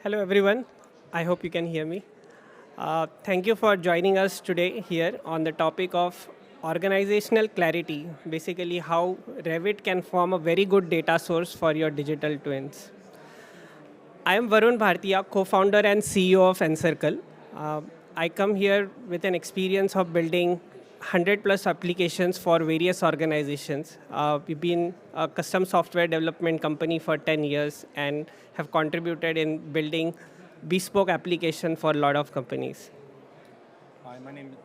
Hello, everyone. I hope you can hear me. Thank you for joining us today here on the topic of organizational clarity, basically how Revit can form a very good data source for your digital twins. I am Varun Bhartiya, co-founder and CEO of nCircle. Uh, I come here with an experience of building 100 plus applications for various organizations. We've been a custom software development company for 10 years and have contributed in building bespoke application for a lot of companies. Hi, my name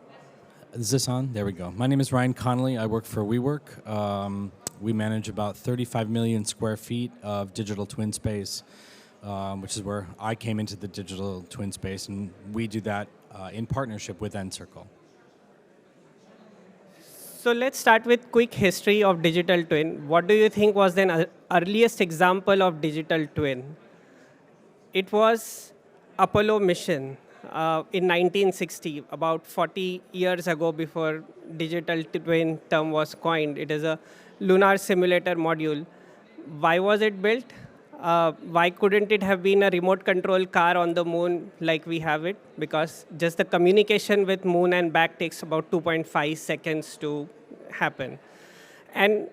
is this on? There we go. My name is Ryan Connolly. I work for WeWork. We manage about 35 million square feet of digital twin space, which is where I came into the digital twin space, and we do that in partnership with nCircle. So let's start with quick history of digital twin. What do you think was the earliest example of digital twin? It was Apollo mission in 1960, about 40 years ago before digital twin term was coined. It is a lunar simulator module. Why was it built? Why couldn't it have been a remote control car on the moon like we have it? Because just the communication with moon and back takes about 2.5 seconds to happen. And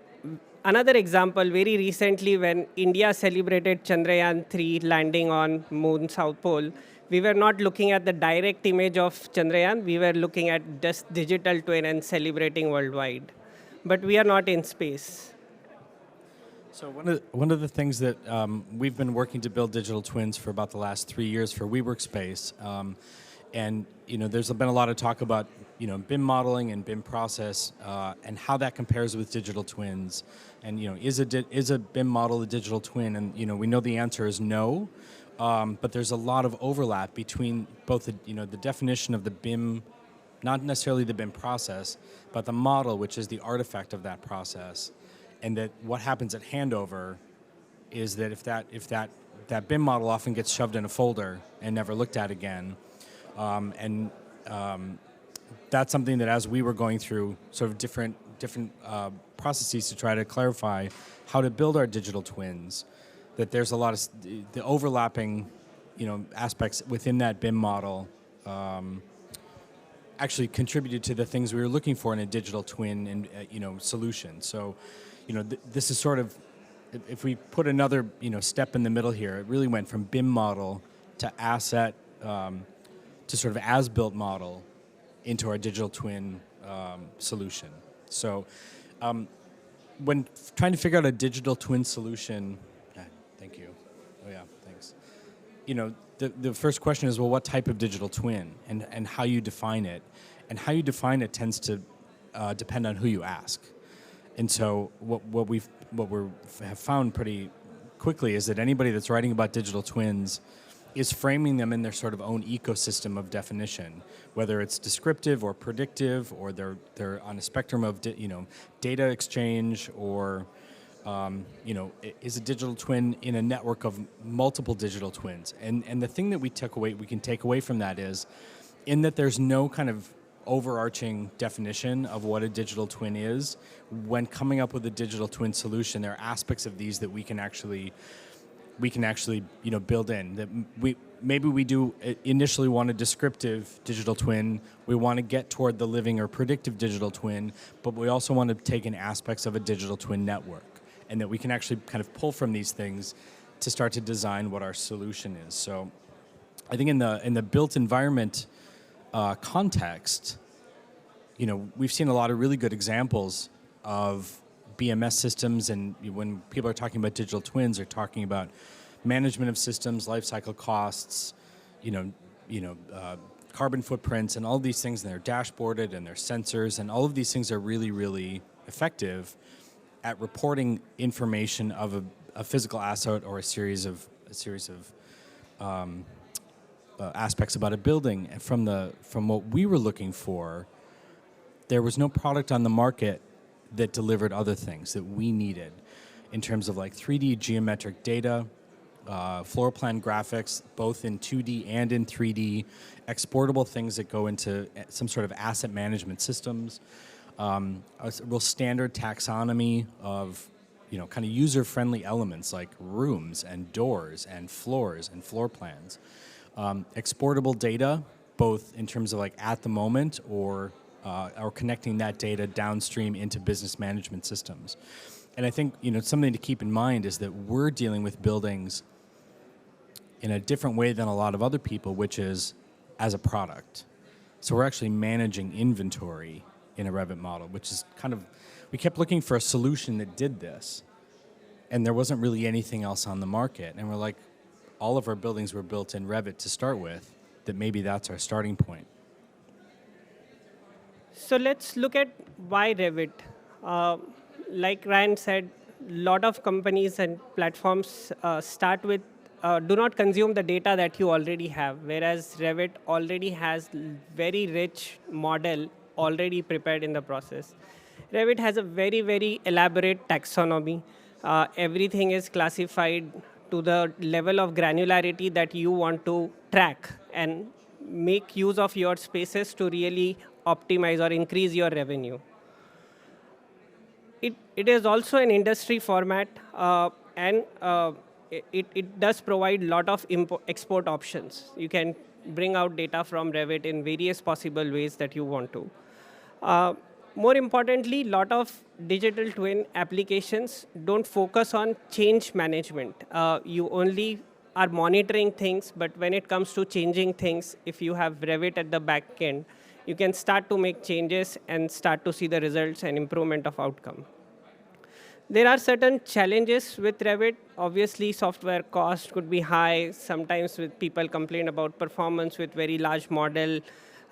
another example, very recently when India celebrated Chandrayaan-3 landing on moon South Pole, we were not looking at the direct image of Chandrayaan, we were looking at just digital twin and celebrating worldwide. But we are not in space. So one of the things that we've been working to build digital twins for about the last 3 years for WeWork space, and there's been a lot of talk about BIM modeling and BIM process and how that compares with digital twins, and is a BIM model a digital twin? And we know the answer is no, but there's a lot of overlap between both the definition of the BIM, not necessarily the BIM process, but the model, which is the artifact of that process. And that what happens at handover is that if that BIM model often gets shoved in a folder and never looked at again, that's something that as we were going through sort of different processes to try to clarify how to build our digital twins, that there's a lot of the overlapping aspects within that BIM model actually contributed to the things we were looking for in a digital twin and solution. So. This is sort of, if we put another step in the middle here, it really went from BIM model to asset to sort of as-built model into our digital twin solution. So when trying to figure out a digital twin solution, thank you. Oh yeah, thanks. The first question is, well, what type of digital twin and how you define it? And how you define it tends to depend on who you ask. And so what we have found pretty quickly is that anybody that's writing about digital twins is framing them in their sort of own ecosystem of definition, whether it's descriptive or predictive, or they're on a spectrum of data exchange, or is a digital twin in a network of multiple digital twins. And the thing that we can take away from that is, in that there's no kind of overarching definition of what a digital twin is. When coming up with a digital twin solution, there are aspects of these that we can actually build in. That we do initially want a descriptive digital twin. We want to get toward the living or predictive digital twin, but we also want to take in aspects of a digital twin network, and that we can actually kind of pull from these things to start to design what our solution is. So I think in the built environment context, we've seen a lot of really good examples of BMS systems, and when people are talking about digital twins, they're talking about management of systems, life cycle costs, carbon footprints, and all of these things, and they're dashboarded, and they're sensors, and all of these things are really, really effective at reporting information of a physical asset or a series of aspects about a building. And from what we were looking for, there was no product on the market that delivered other things that we needed in terms of like 3D geometric data, floor plan graphics, both in 2D and in 3D, exportable things that go into some sort of asset management systems, a real standard taxonomy of kind of user-friendly elements like rooms and doors and floors and floor plans. Exportable data, both in terms of like at the moment or connecting that data downstream into business management systems. And I think something to keep in mind is that we're dealing with buildings in a different way than a lot of other people, which is as a product. So we're actually managing inventory in a Revit model, which is we kept looking for a solution that did this, and there wasn't really anything else on the market. And we're like, all of our buildings were built in Revit to start with, that maybe that's our starting point. So let's look at why Revit. Like Ryan said, a lot of companies and platforms start with do not consume the data that you already have, whereas Revit already has very rich model already prepared in the process. Revit has a very, very elaborate taxonomy. Everything is classified to the level of granularity that you want to track and make use of your spaces to really optimize or increase your revenue. It is also an industry format, and it does provide a lot of export options. You can bring out data from Revit in various possible ways that you want to. More importantly, a lot of digital twin applications don't focus on change management. You only are monitoring things, but when it comes to changing things, if you have Revit at the back end, you can start to make changes and start to see the results and improvement of outcome. There are certain challenges with Revit. Obviously, software cost could be high. Sometimes with people complain about performance with very large model,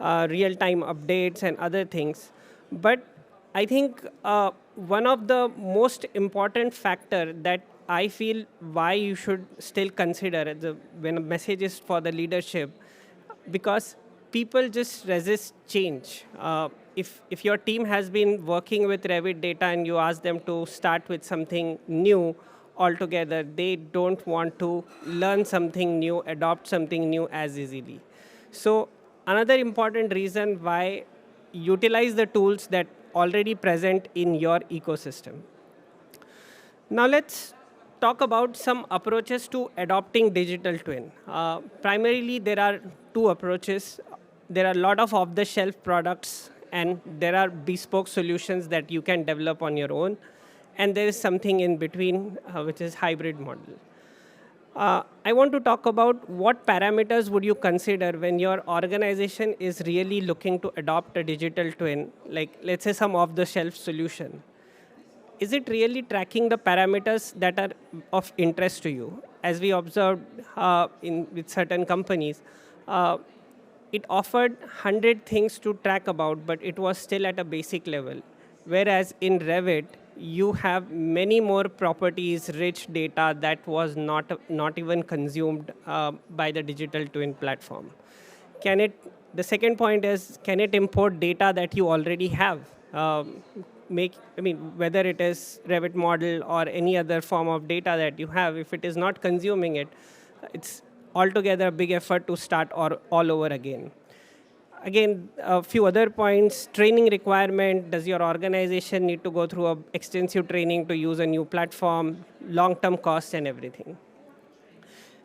real-time updates, and other things. But I think one of the most important factor that I feel why you should still consider when a message is for the leadership, because people just resist change. If your team has been working with Revit data and you ask them to start with something new altogether, they don't want to learn something new, adopt something new as easily. So another important reason why utilize the tools that already present in your ecosystem. Now let's talk about some approaches to adopting digital twin. Primarily, there are two approaches. There are a lot of off-the-shelf products, and there are bespoke solutions that you can develop on your own. And there is something in between, which is hybrid model. I want to talk about what parameters would you consider when your organization is really looking to adopt a digital twin, like let's say some off-the-shelf solution. Is it really tracking the parameters that are of interest to you? As we observed with certain companies, it offered 100 things to track about, but it was still at a basic level. Whereas in Revit, you have many more properties, rich data that was not even consumed by the digital twin platform. The second point is, can it import data that you already have? Whether it is Revit model or any other form of data that you have, if it is not consuming it, it's altogether a big effort to start all over again. Again, a few other points. Training requirement. Does your organization need to go through extensive training to use a new platform? Long-term costs and everything.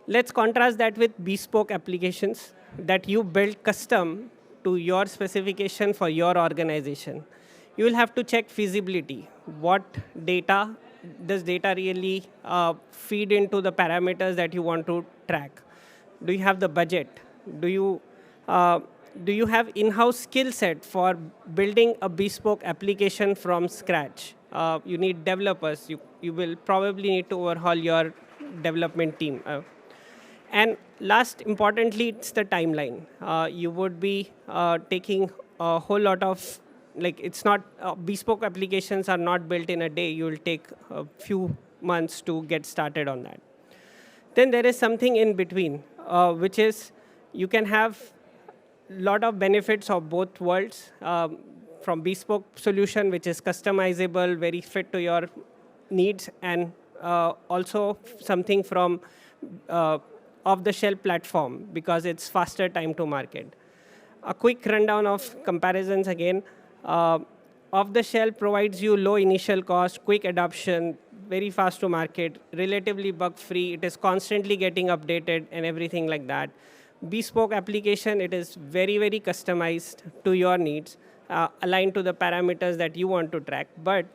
Let's contrast that with bespoke applications that you build custom to your specification for your organization. You will have to check feasibility. What data does data really feed into the parameters that you want to track? Do you have the budget? Do you have in-house skill set for building a bespoke application from scratch? You need developers. You will probably need to overhaul your development team. And last, importantly, it's the timeline. You would be taking a whole lot of, it's not, bespoke applications are not built in a day. You will take a few months to get started on that. Then there is something in between, which is you can have a lot of benefits of both worlds, from bespoke solution, which is customizable, very fit to your needs, and also something from off-the-shelf platform, because it's faster time to market. A quick rundown of comparisons again. Off-the-shelf provides you low initial cost, quick adoption, very fast to market, relatively bug-free. It is constantly getting updated and everything like that. Bespoke application, it is very, very customized to your needs, aligned to the parameters that you want to track. But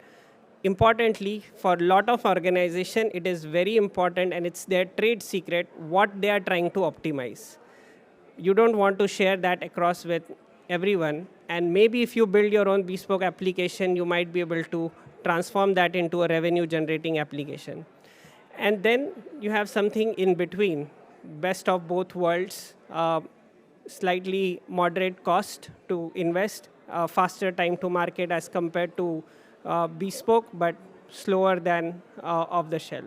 importantly, for a lot of organization, it is very important and it's their trade secret what they are trying to optimize. You don't want to share that across with everyone. And maybe if you build your own bespoke application, you might be able to transform that into a revenue generating application. And then you have something in between, best of both worlds, slightly moderate cost to invest, faster time to market as compared to bespoke, but slower than off the shelf.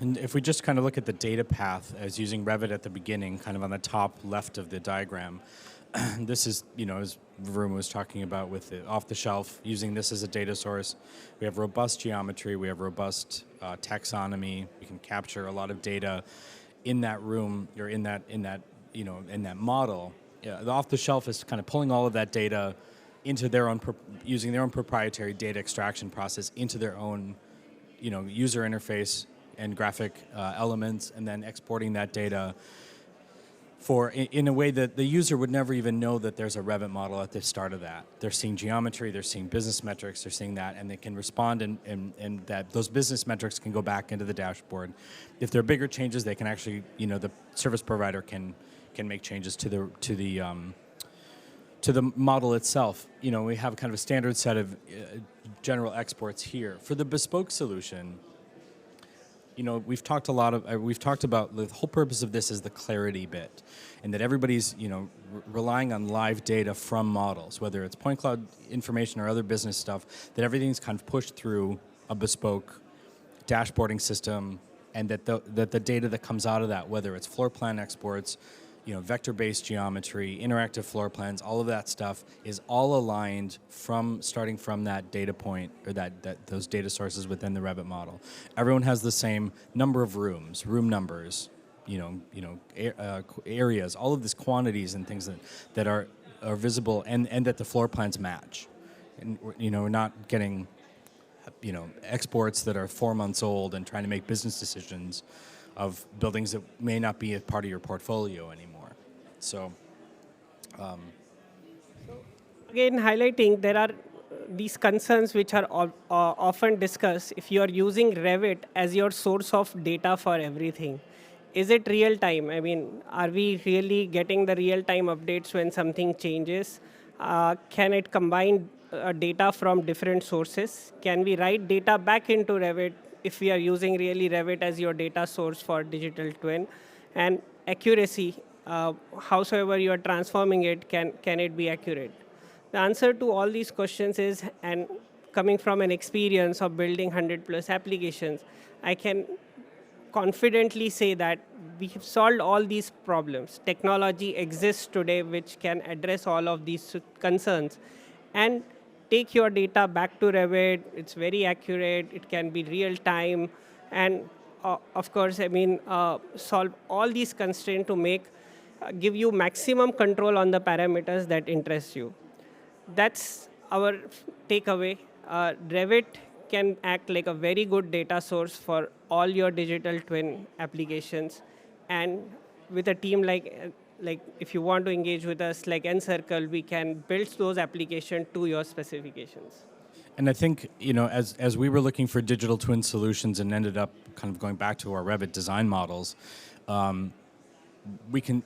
And if we just kind of look at the data path as using Revit at the beginning, kind of on the top left of the diagram, this is, as Varun was talking about with the off-the-shelf, using this as a data source. We have robust geometry, we have robust taxonomy. We can capture a lot of data in that room or in that model. Yeah, the off-the-shelf is kind of pulling all of that data into their own, using their own proprietary data extraction process into their own, user interface and graphic elements, and then exporting that data in a way that the user would never even know that there's a Revit model at the start of that. They're seeing geometry, they're seeing business metrics, they're seeing that, and they can respond, and that those business metrics can go back into the dashboard. If there are bigger changes, they can actually, the service provider can make changes to the model itself. We have kind of a standard set of general exports here. For the bespoke solution, we've talked about the whole purpose of this is the clarity bit, and that everybody's, relying on live data from models, whether it's point cloud information or other business stuff, that everything's kind of pushed through a bespoke dashboarding system, and that the data that comes out of that, whether it's floor plan exports, vector-based geometry, interactive floor plans, all of that stuff is all aligned starting from that data point or those data sources within the Revit model. Everyone has the same number of rooms, room numbers, areas, all of these quantities and things that are visible and that the floor plans match. And we're not getting exports that are 4 months old and trying to make business decisions of buildings that may not be a part of your portfolio anymore. So, again, highlighting there are these concerns which are often discussed. If you are using Revit as your source of data for everything, is it real time? I mean, are we really getting the real time updates when something changes? Can it combine data from different sources? Can we write data back into Revit if we are using really Revit as your data source for digital twin? And accuracy, howsoever you are transforming it, can it be accurate? The answer to all these questions is, and coming from an experience of building 100+ applications, I can confidently say that we have solved all these problems. Technology exists today which can address all of these concerns. And take your data back to Revit. It's very accurate. It can be real time. And of course, solve all these constraints to give you maximum control on the parameters that interest you. That's our takeaway. Revit can act like a very good data source for all your digital twin applications. And with a team like if you want to engage with us like nCircle, we can build those applications to your specifications. And I think, as we were looking for digital twin solutions and ended up kind of going back to our Revit design models, we can,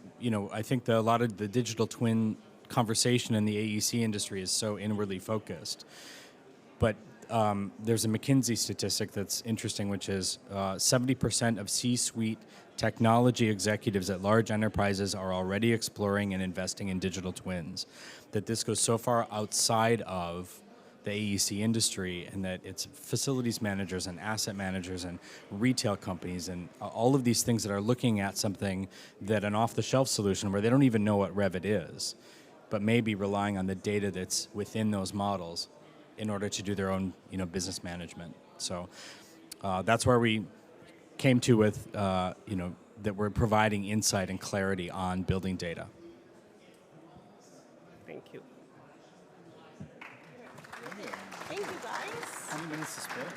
I think a lot of the digital twin conversation in the AEC industry is so inwardly focused. But there's a McKinsey statistic that's interesting, which is 70% of C-suite technology executives at large enterprises are already exploring and investing in digital twins. That this goes so far outside of the AEC industry, and that it's facilities managers and asset managers and retail companies and all of these things that are looking at something that an off-the-shelf solution where they don't even know what Revit is, but maybe relying on the data that's within those models in order to do their own business management. So that's where we came to with that we're providing insight and clarity on building data. Thank you. Thank you, guys. How many minutes to spare?